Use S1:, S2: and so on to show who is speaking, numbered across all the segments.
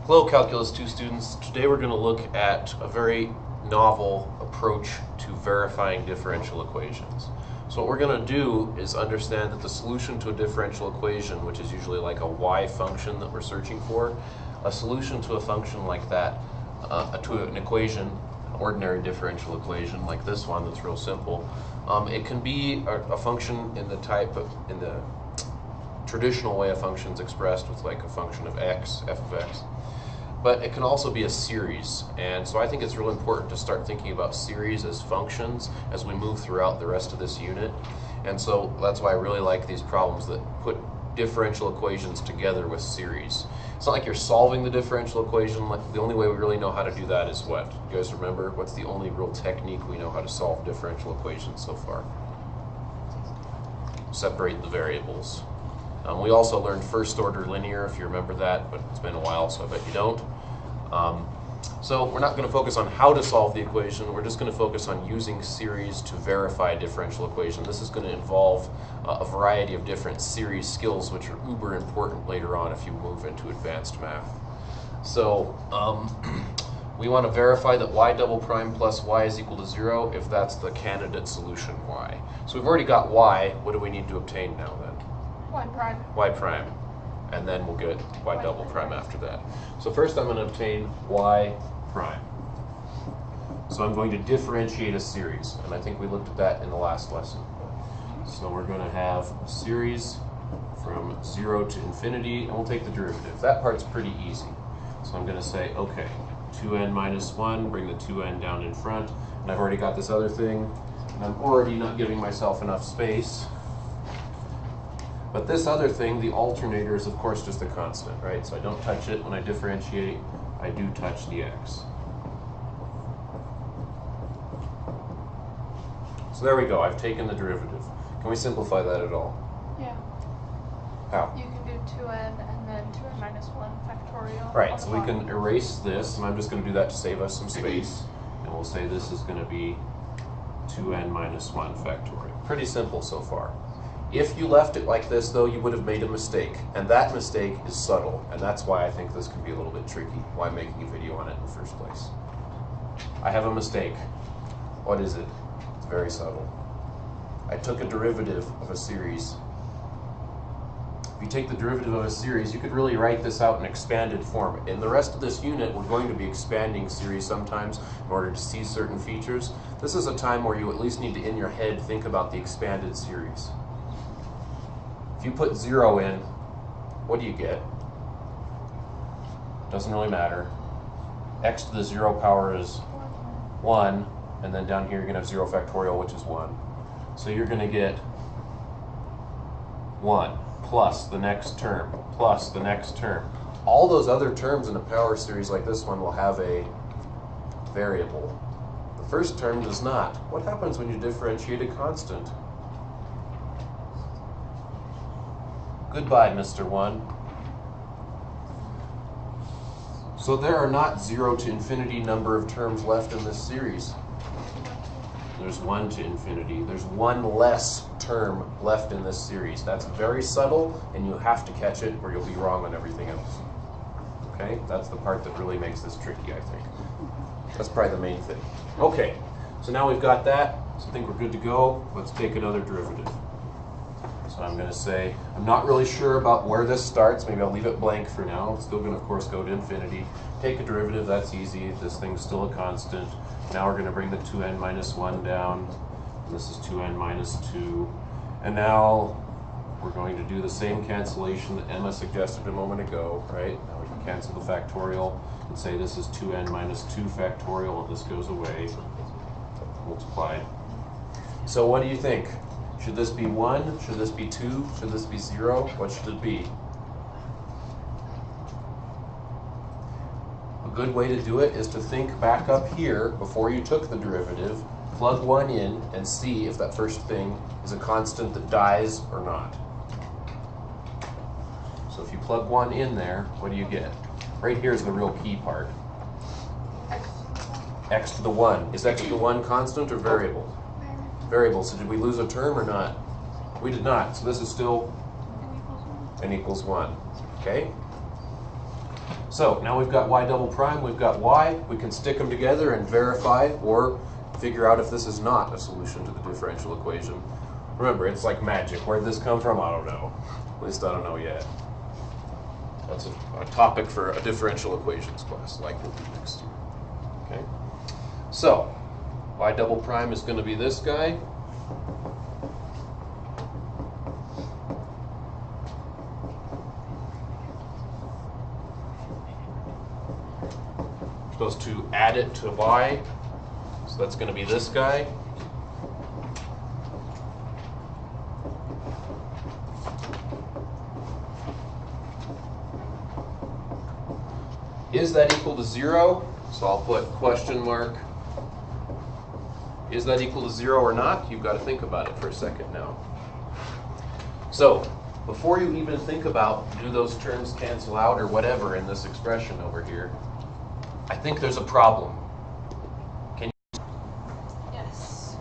S1: Hello, Calculus 2 students. Today we're going to look at a very novel approach to verifying differential equations. So what we're going to do is understand that the solution to a differential equation, which is usually like a y function that we're searching for, a solution to a function like that, to an equation, an ordinary differential equation like this one that's real simple, it can be a function in the traditional way a function's expressed with like a function of x, f of x. But it can also be a series, and so I think it's real important to start thinking about series as functions as we move throughout the rest of this unit. And so that's why I really like these problems that put differential equations together with series. It's not like you're solving the differential equation. Like the only way we really know how to do that is what? You guys remember? What's the only real technique we know how to solve differential equations so far? Separate the variables. We also learned first order linear, if you remember that, but it's been a while, so I bet you don't. So we're not going to focus on how to solve the equation, we're just going to focus on using series to verify a differential equation. This is going to involve a variety of different series skills, which are uber important later on if you move into advanced math. So we want to verify that y double prime plus y is equal to 0 if that's the candidate solution y. So we've already got y, what do we need to obtain now then?
S2: Y prime.
S1: Y prime. And then we'll get y double prime after that. So first I'm going to obtain y prime. So I'm going to differentiate a series, and I think we looked at that in the last lesson. So we're going to have a series from 0 to infinity, and we'll take the derivative. That part's pretty easy. So I'm going to say, okay, 2n minus 1, bring the 2n down in front, and I've already got this other thing, and I'm already not giving myself enough space. But this other thing, the alternator, is of course just a constant, right? So I don't touch it when I differentiate, I do touch the x. So there we go, I've taken the derivative. Can we simplify that at all?
S2: Yeah.
S1: How?
S2: You can do 2n and then 2n minus 1 factorial.
S1: Right, so we can erase this, and I'm just going to do that to save us some space. And we'll say this is going to be 2n minus 1 factorial. Pretty simple so far. If you left it like this, though, you would have made a mistake, and that mistake is subtle, and that's why I think this can be a little bit tricky, why I'm making a video on it in the first place. I have a mistake. What is it? It's very subtle. I took a derivative of a series. If you take the derivative of a series, you could really write this out in expanded form. In the rest of this unit, we're going to be expanding series sometimes in order to see certain features. This is a time where you at least need to, in your head, think about the expanded series. If you put 0 in, what do you get? Doesn't really matter. X to the 0 power is 1, and then down here you're going to have 0 factorial, which is 1. So you're going to get 1 plus the next term, plus the next term. All those other terms in a power series like this one will have a variable. The first term does not. What happens when you differentiate a constant? Goodbye, Mr. 1. So there are not 0 to infinity number of terms left in this series. There's 1 to infinity. There's one less term left in this series. That's very subtle, and you have to catch it or you'll be wrong on everything else. Okay? That's the part that really makes this tricky, I think. That's probably the main thing. Okay, so now we've got that. So I think we're good to go. Let's take another derivative. So I'm going to say, I'm not really sure about where this starts. Maybe I'll leave it blank for now. It's still going to, of course, go to infinity. Take a derivative, that's easy. This thing's still a constant. Now we're going to bring the 2n minus 1 down. This is 2n minus 2. And now we're going to do the same cancellation that Emma suggested a moment ago, right? Now we can cancel the factorial and say this is 2n minus 2 factorial, and this goes away, multiplied. So what do you think? Should this be 1? Should this be 2? Should this be 0? What should it be? A good way to do it is to think back up here before you took the derivative, plug 1 in, and see if that first thing is a constant that dies or not. So if you plug 1 in there, what do you get? Right here is the real key part. X to the 1. Is x to the 1 constant or variable? Variable. So did we lose a term or not? We did not. So this is still n equals 1. Okay? So now we've got y double prime, we've got y. We can stick them together and verify or figure out if this is not a solution to the differential equation. Remember, it's like magic. Where'd this come from? I don't know. At least I don't know yet. That's a topic for a differential equations class, like we'll do next year. Okay. So y double prime is going to be this guy. We're supposed to add it to y, so that's going to be this guy. Is that equal to 0? So I'll put question mark. Is that equal to 0 or not? You've got to think about it for a second now. So before you even think about do those terms cancel out or whatever in this expression over here, I think there's a problem. Can you?
S2: Yes.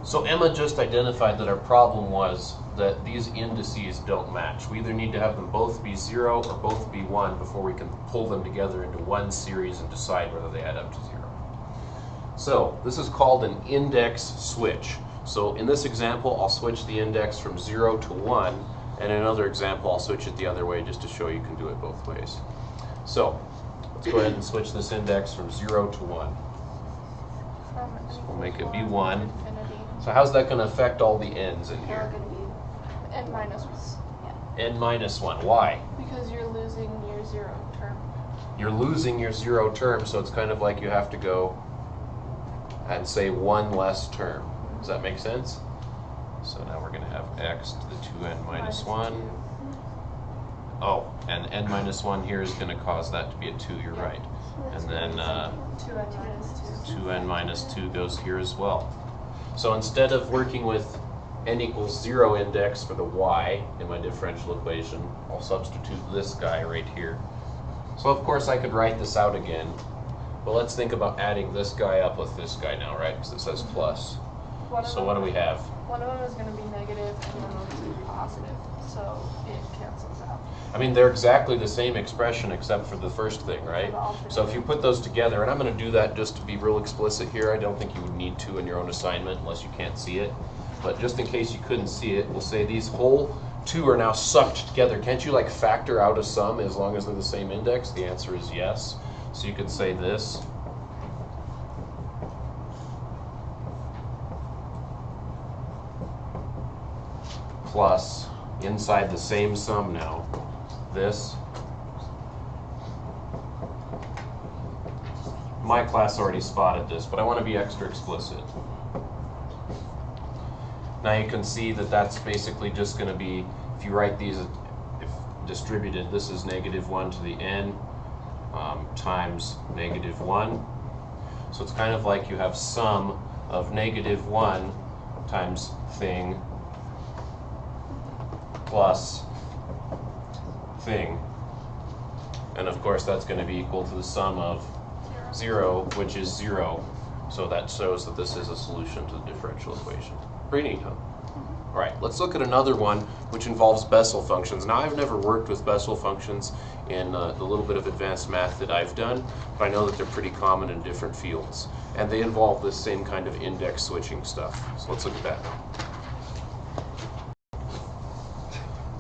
S1: So Emma just identified that our problem was that these indices don't match. We either need to have them both be 0 or both be 1 before we can pull them together into one series and decide whether they add up to 0. So this is called an index switch. So in this example, I'll switch the index from 0 to 1, and in another example, I'll switch it the other way just to show you can do it both ways. So let's go ahead and switch this index from 0 to 1. So we'll make it be 1.
S2: Infinity.
S1: So how's that going to affect all the n's in
S2: They're
S1: here?
S2: going to be n minus 1. Yeah.
S1: N minus 1. Why?
S2: Because you're losing your 0 term.
S1: You're losing your 0 term, so it's kind of like you have to go and say one less term. Does that make sense? So now we're going to have x to the 2n minus 1.
S2: 2.
S1: Oh, and n minus 1 here is going to cause that to be a 2, you're right. And then
S2: 2n minus 2.
S1: 2n minus 2 goes here as well. So instead of working with n equals 0 index for the y in my differential equation, I'll substitute this guy right here. So of course I could write this out again, but let's think about adding this guy up with this guy now, right? Because it says plus. So what do we have?
S2: One of them is going to be negative and one of them is going to be positive, so it cancels out.
S1: I mean, they're exactly the same expression except for the first thing, right? So if you put those together, and I'm going to do that just to be real explicit here. I don't think you would need to in your own assignment unless you can't see it. But just in case you couldn't see it, we'll say these whole two are now sucked together. Can't you like factor out a sum as long as they're the same index? The answer is yes. So you could say this. Plus, inside the same sum now, this. My class already spotted this, but I want to be extra explicit. Now you can see that that's basically just going to be, if you write these if distributed, this is negative 1 to the n times negative 1. So it's kind of like you have sum of negative 1 times thing plus thing. And of course that's going to be equal to the sum of 0, which is 0. So that shows that this is a solution to the differential equation. Pretty neat, huh? All right, let's look at another one which involves Bessel functions. Now I've never worked with Bessel functions in the little bit of advanced math that I've done, but I know that they're pretty common in different fields. And they involve this same kind of index switching stuff. So let's look at that now.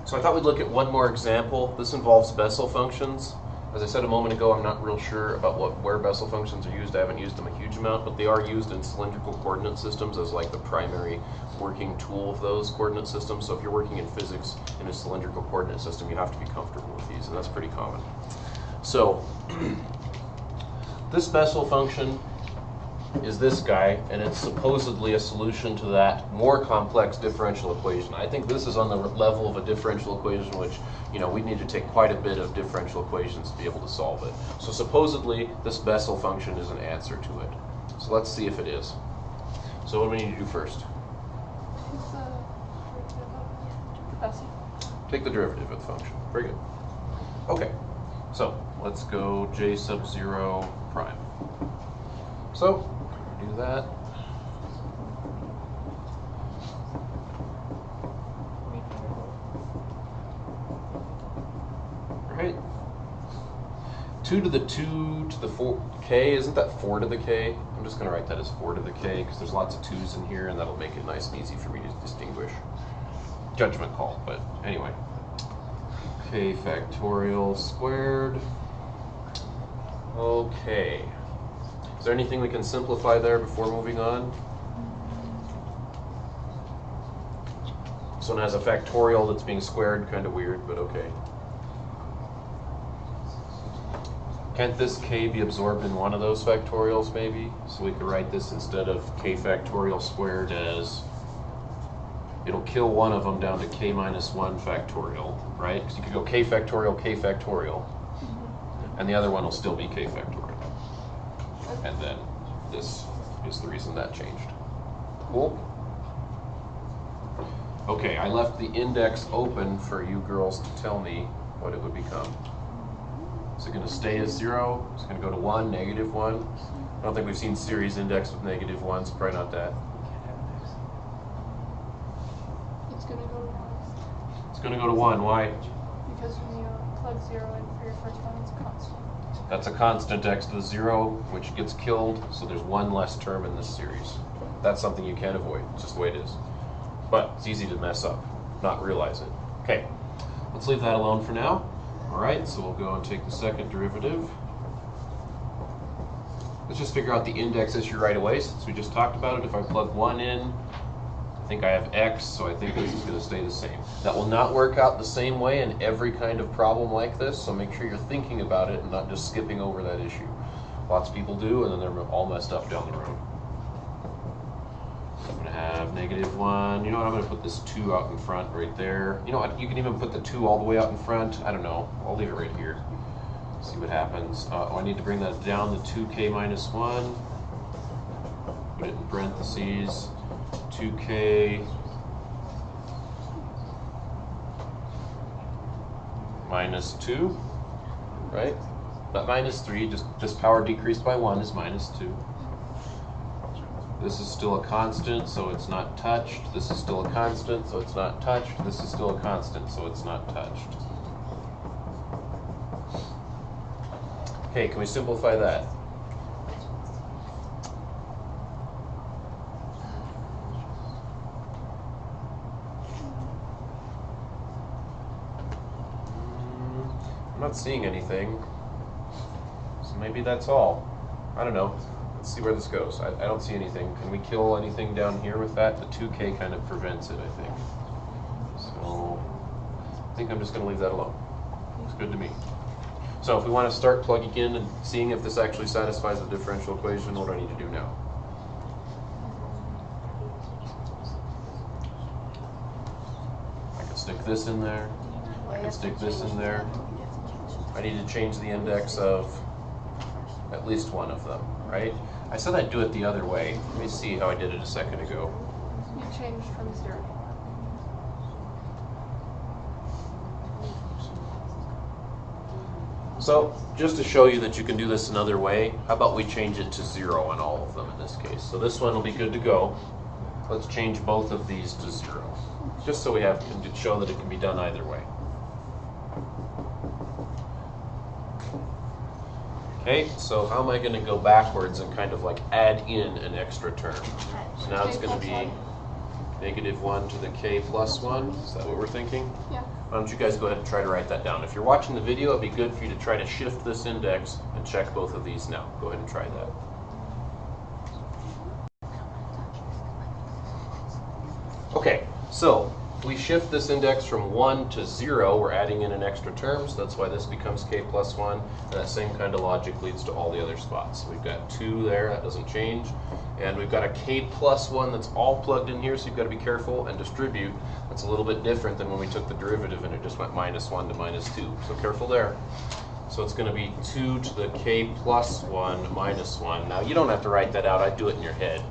S1: So I thought we'd look at one more example. This involves Bessel functions. As I said a moment ago, I'm not real sure about where Bessel functions are used. I haven't used them a huge amount, but they are used in cylindrical coordinate systems as like the primary working tool of those coordinate systems. So if you're working in physics in a cylindrical coordinate system, you have to be comfortable with these, and that's pretty common. So this Bessel function is this guy, and it's supposedly a solution to that more complex differential equation. I think this is on the level of a differential equation which, we need to take quite a bit of differential equations to be able to solve it. So supposedly this Bessel function is an answer to it. So let's see if it is. So what do we need to do first? Take the derivative of the function. Very good. Okay, so let's go j sub 0 prime. So do that. Right. 2 to the 2 to the 4 k, isn't that 4 to the k? I'm just going to write that as 4 to the k because there's lots of 2's in here and that'll make it nice and easy for me to distinguish. Judgment call, but anyway. K factorial squared. Okay. Is there anything we can simplify there before moving on? This one has a factorial that's being squared, kind of weird, but okay. Can't this k be absorbed in one of those factorials maybe? So we could write this instead of k factorial squared as, it'll kill one of them down to k minus 1 factorial, right? Because you could go k factorial, and the other one will still be k factorial. And then this is the reason that changed. Cool? Okay, I left the index open for you girls to tell me what it would become. Is it going to stay as 0? Is it going to go to 1, negative 1? I don't think we've seen series index with negative 1, so probably not that.
S2: It's going to go to 1.
S1: It's going to go to 1. Why?
S2: Because when you plug 0 in for your first one, it's a constant.
S1: That's a constant x to the 0, which gets killed, so there's one less term in this series. That's something you can't avoid. It's just the way it is. But it's easy to mess up, not realize it. Okay, let's leave that alone for now. All right, so we'll go and take the second derivative. Let's just figure out the index issue right away since we just talked about it. If I plug 1 in, I think I have x, so I think this is going to stay the same. That will not work out the same way in every kind of problem like this, so make sure you're thinking about it and not just skipping over that issue. Lots of people do, and then they're all messed up down the road. I'm going to have negative 1. You know what? I'm going to put this 2 out in front right there. You know what? You can even put the 2 all the way out in front. I don't know. I'll leave it right here. See what happens. I need to bring that down to 2k minus 1. Put it in parentheses. 2k minus 2, right? Not minus 3, just power decreased by 1 is minus 2. This is still a constant, so it's not touched. This is still a constant, so it's not touched. This is still a constant, so it's not touched. Okay, can we simplify that? I'm not seeing anything, so maybe that's all. I don't know. Let's see where this goes. I don't see anything. Can we kill anything down here with that? The 2k kind of prevents it, I think. So I think I'm just going to leave that alone. Looks good to me. So if we want to start plugging in and seeing if this actually satisfies the differential equation, what do I need to do now? I can stick this in there. I can stick this in there. I need to change the index of at least one of them, right? I said I'd do it the other way. Let me see how I did it a second ago.
S2: You changed from 0 to 1.
S1: So just to show you that you can do this another way, how about we change it to 0 on all of them in this case. So this one will be good to go. Let's change both of these to 0, just so we have to show that it can be done either way. Okay, so how am I going to go backwards and kind of like add in an extra term? So now it's going to be negative 1 to the k plus 1. Is that what we're thinking?
S2: Yeah.
S1: Why don't you guys go ahead and try to write that down. If you're watching the video, it'd be good for you to try to shift this index and check both of these now. Go ahead and try that. Okay, so we shift this index from 1 to 0. We're adding in an extra term, so that's why this becomes k plus 1. And that same kind of logic leads to all the other spots. So we've got 2 there, that doesn't change. And we've got a k plus 1 that's all plugged in here, so you've got to be careful and distribute. That's a little bit different than when we took the derivative and it just went minus 1 to minus 2. So careful there. So it's going to be 2 to the k plus 1 minus 1. Now you don't have to write that out, I'd do it in your head.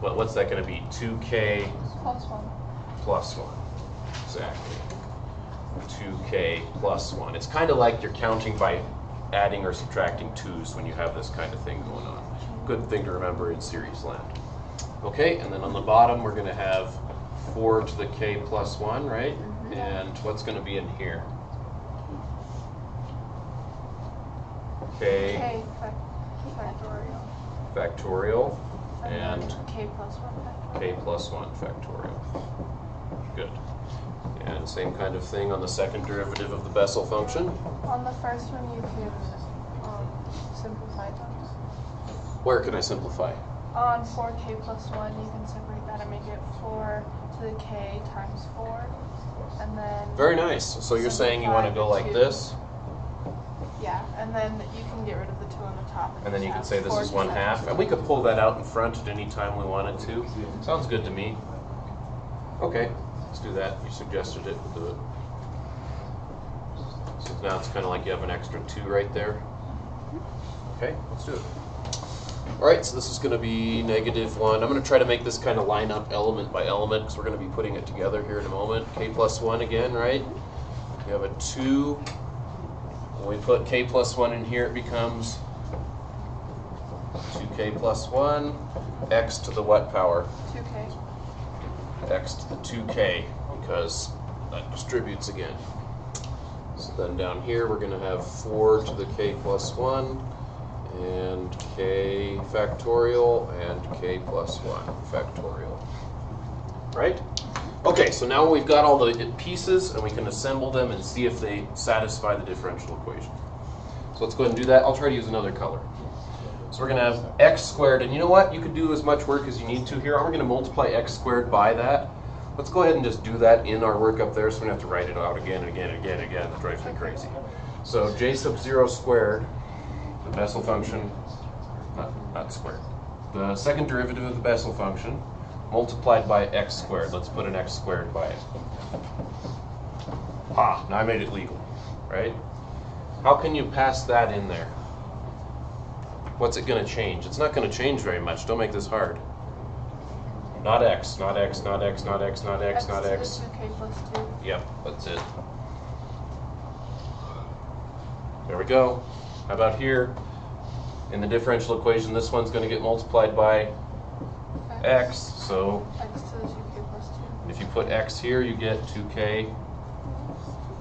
S1: But what's that going to be? 2k
S2: Plus 1.
S1: plus 1. Exactly. 2k plus 1. It's kind of like you're counting by adding or subtracting 2's when you have this kind of thing going on. Good thing to remember in series land. Okay, and then on the bottom we're going to have 4 to the k plus 1, right? And what's going to be in here? k
S2: K factorial.
S1: factorial
S2: And
S1: and
S2: then K plus 1 factorial.
S1: k plus 1 factorial. Good. And same kind of thing on the second derivative of the Bessel function.
S2: On the first one, you can simplify them.
S1: Where can I simplify?
S2: On 4k plus 1, you can separate that and make it 4 to the k times 4. And then...
S1: Very nice. So you're saying you want to go like this?
S2: Yeah, and then you can get rid of the 2 on the top.
S1: And then you
S2: just
S1: could say
S2: have
S1: this
S2: 4
S1: is
S2: to
S1: 1
S2: 7.
S1: half. And we could pull that out in front at any time we wanted to. Sounds good to me. Okay, let's do that. You suggested it. We'll do it. So now it's kind of like you have an extra 2 right there. Okay, let's do it. All right, so this is going to be -1. I'm going to try to make this kind of line up element by element because we're going to be putting it together here in a moment. K plus 1 again, right? We have a 2. When we put k plus 1 in here, it becomes 2k plus 1, x to the what power?
S2: 2k.
S1: X to the 2k, because that distributes again. So then down here, we're going to have 4 to the k plus 1, and k factorial, and k plus 1 factorial. Right? Okay, so now we've got all the pieces, and we can assemble them and see if they satisfy the differential equation. So let's go ahead and do that. I'll try to use another color. So we're going to have x squared, and you know what? You could do as much work as you need to here. I'm going to multiply x squared by that. Let's go ahead and just do that in our work up there, so we don't have to write it out again and again and again and again. That drives me crazy. So j sub 0 squared, the Bessel function, not squared, the second derivative of the Bessel function, multiplied by x squared. Let's put an x squared by it. Ha, now I made it legal, right? How can you pass that in there? What's it going to change? It's not going to change very much. Don't make this hard. Not x, not x, not x, not x, not x, not x.
S2: To the 2k plus 2.
S1: Yep, that's it. There we go. How about here? In the differential equation, this one's going to get multiplied by x, so
S2: X to the 2k plus 2.
S1: if you put x here, you get 2k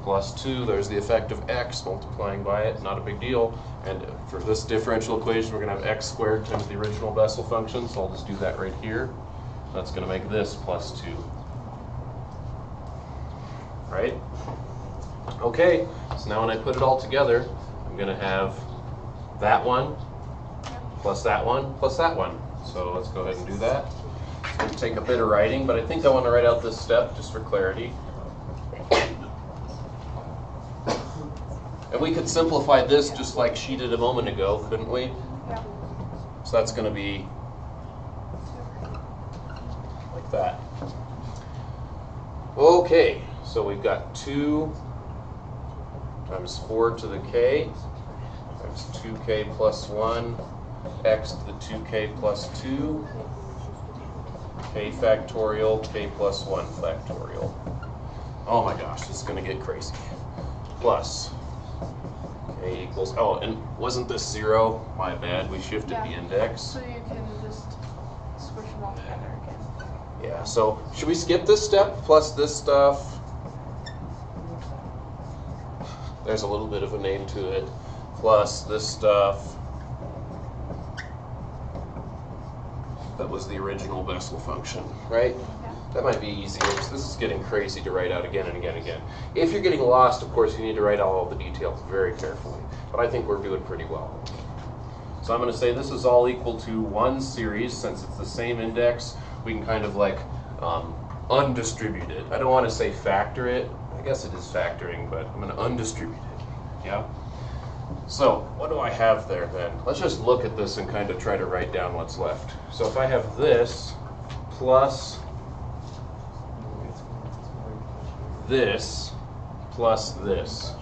S1: plus 2. There's the effect of x multiplying by it, not a big deal. And for this differential equation, we're going to have x squared times the original Bessel function, so I'll just do that right here. That's going to make this plus 2. Right? Okay, so now when I put it all together, I'm going to have that one plus that one plus that one. So let's go ahead and do that. It's going to take a bit of writing, but I think I want to write out this step just for clarity. And we could simplify this just like she did a moment ago, couldn't we?
S2: Yeah.
S1: So that's going to be like that. Okay, so we've got 2 times 4 to the k times 2k plus 1, x to the 2k plus 2, k factorial, k plus 1 factorial. Oh my gosh, this is going to get crazy. Plus k equals, oh, and wasn't this 0? My bad, we shifted the index.
S2: So you can just squish them all together again.
S1: Yeah, so should we skip this step plus this stuff? There's a little bit of a name to it. Plus this stuff. That was the original Bessel function, right?
S2: Yeah.
S1: That might be easier because this is getting crazy to write out again and again and again. If you're getting lost, of course, you need to write out all the details very carefully. But I think we're doing pretty well. So I'm going to say this is all equal to one series. Since it's the same index, we can kind of like undistribute it. I don't want to say factor it. I guess it is factoring, but I'm going to undistribute it. Yeah? So what do I have there then? Let's just look at this and kind of try to write down what's left. So if I have this plus this plus this,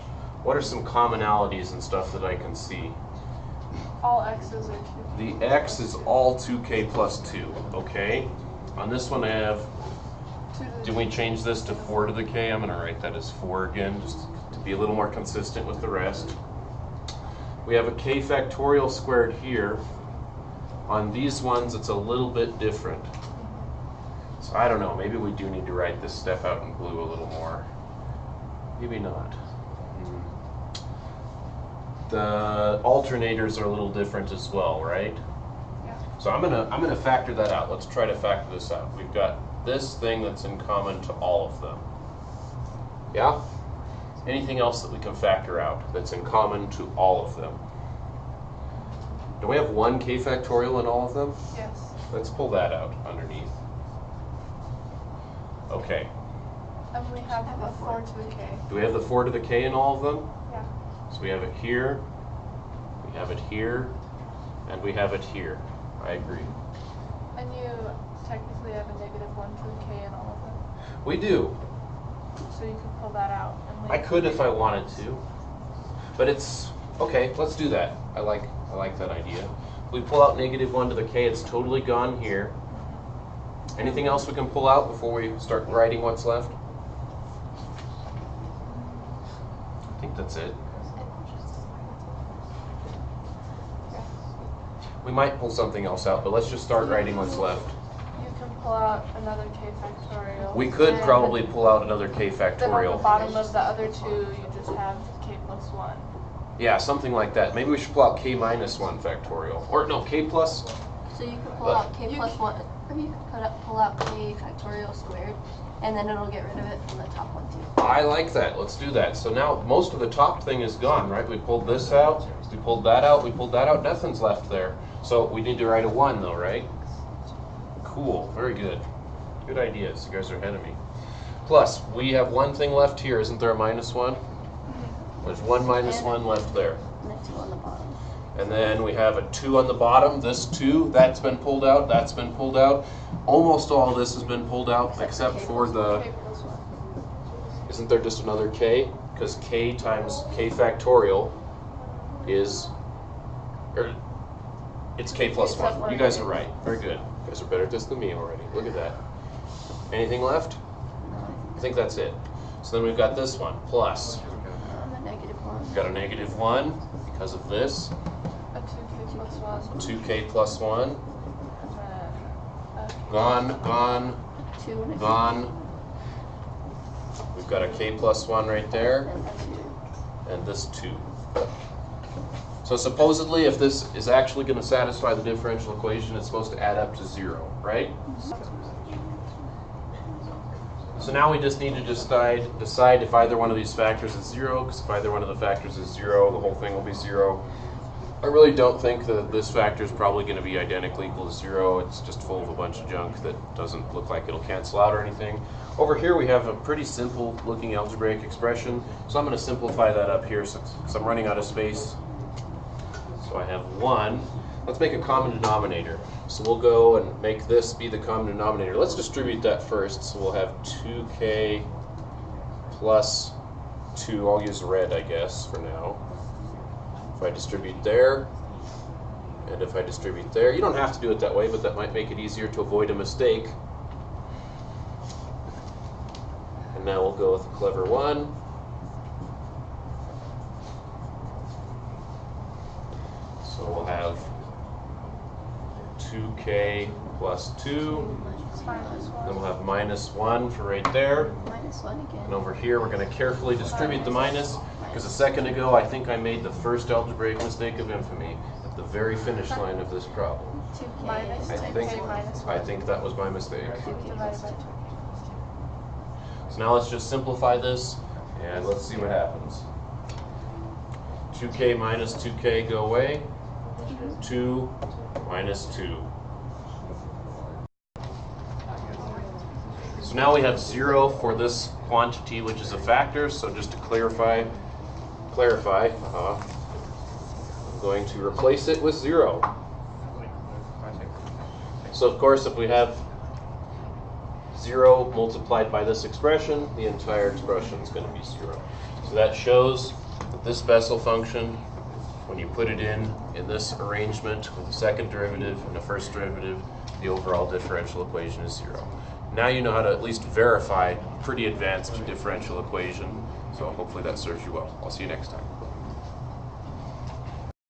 S1: what are some commonalities and stuff that I can see?
S2: All x's are 2k.
S1: The x is all 2k plus 2, okay? On this one I have, did we change this to 4 to the k? I'm going to write that as 4 again, just to be a little more consistent with the rest. We have a k factorial squared here. On these ones, it's a little bit different. So I don't know, maybe we do need to write this step out in blue a little more. Maybe not. the alternators are a little different as well, right?
S2: Yeah.
S1: So I'm gonna factor that out. Let's try to factor this out. We've got this thing that's in common to all of them. Yeah? Anything else that we can factor out that's in common to all of them? Do we have 1 k factorial in all of them?
S2: Yes.
S1: Let's pull that out underneath. Okay.
S2: And we have a 4 to the k.
S1: Do we have the 4 to the k in all of them?
S2: Yeah.
S1: So we have it here, we have it here, and we have it here. I agree.
S2: And you technically have a negative 1 to the k in all of them.
S1: We do.
S2: So you could pull that out. And
S1: I could if I wanted to. But it's, okay, let's do that. I like that idea. We pull out negative 1 to the k, it's totally gone here. Anything else we can pull out before we start writing what's left? I think that's it. We might pull something else out, but let's just start writing what's left.
S2: You can pull out another k factorial.
S1: We could
S2: and
S1: probably pull out another k
S2: Then on the
S1: factorial.
S2: bottom of the other two, you just have k plus 1.
S1: Yeah, something like that. Maybe we should pull out k minus 1 factorial. Or no, k plus.
S3: So you could pull out k plus 1, or you could pull out k factorial squared, and then it'll get rid of it from the top one too.
S1: I like that. Let's do that. So now most of the top thing is gone, right? We pulled this out, we pulled that out, we pulled that out. Nothing's left there. So we need to write a 1 though, right? Cool. Very good. Good ideas. You guys are ahead of me. Plus, we have one thing left here. Isn't there a minus 1? There's 1 minus 1 left there.
S3: And the 2 on the bottom.
S1: And then we have a 2 on the bottom. This 2, that's been pulled out, that's been pulled out. Almost all of this has been pulled out except for the...
S2: K plus 1.
S1: Isn't there just another k? Because k times k factorial is... it's k plus 1. You guys are right. Very good. You guys are better at this than me already. Look at that. Anything left? I think that's it. So then we've got this one, plus.
S3: The negative 1.
S1: We've got a negative 1 because of this.
S2: A 2k plus 1.
S1: 2k plus 1.
S2: And then a k
S1: Gone, gone,
S3: 2 and a
S1: gone. We've got a k plus 1 right there.
S3: and a 2.
S1: And this 2. So supposedly if this is actually going to satisfy the differential equation, it's supposed to add up to 0, right? So now we just need to decide if either one of these factors is 0, because if either one of the factors is 0, the whole thing will be 0. I really don't think that this factor is probably going to be identically equal to 0. It's just full of a bunch of junk that doesn't look like it'll cancel out or anything. Over here we have a pretty simple looking algebraic expression, so I'm going to simplify that up here because I'm running out of space. So I have 1. Let's make a common denominator. So we'll go and make this be the common denominator. Let's distribute that first. So we'll have 2k plus 2. I'll use red, I guess, for now. If I distribute there, and if I distribute there, you don't have to do it that way, but that might make it easier to avoid a mistake. And now we'll go with a clever 1. So we'll have 2k plus 2,
S2: minus 1.
S1: then we'll have minus 1 for right there.
S3: Minus 1 again.
S1: And over here we're going to carefully distribute the minus, because a second ago I think I made the first algebraic mistake of infamy at the very finish line of this problem.
S3: 2k
S2: Minus
S3: is
S2: 2k minus 1.
S1: I think that was my mistake.
S3: 2k
S2: Divided
S3: plus
S2: by
S3: 2.
S2: 2.
S1: So now let's just simplify this, and let's see what happens. 2k minus 2k go away. 2 minus 2. So now we have 0 for this quantity, which is a factor. So just to clarify, I'm going to replace it with 0. So of course, if we have 0 multiplied by this expression, the entire expression is going to be 0. So that shows that this Bessel function, when you put it in this arrangement with the second derivative and the first derivative, the overall differential equation is 0. Now you know how to at least verify a pretty advanced differential equation, so hopefully that serves you well. I'll see you next time.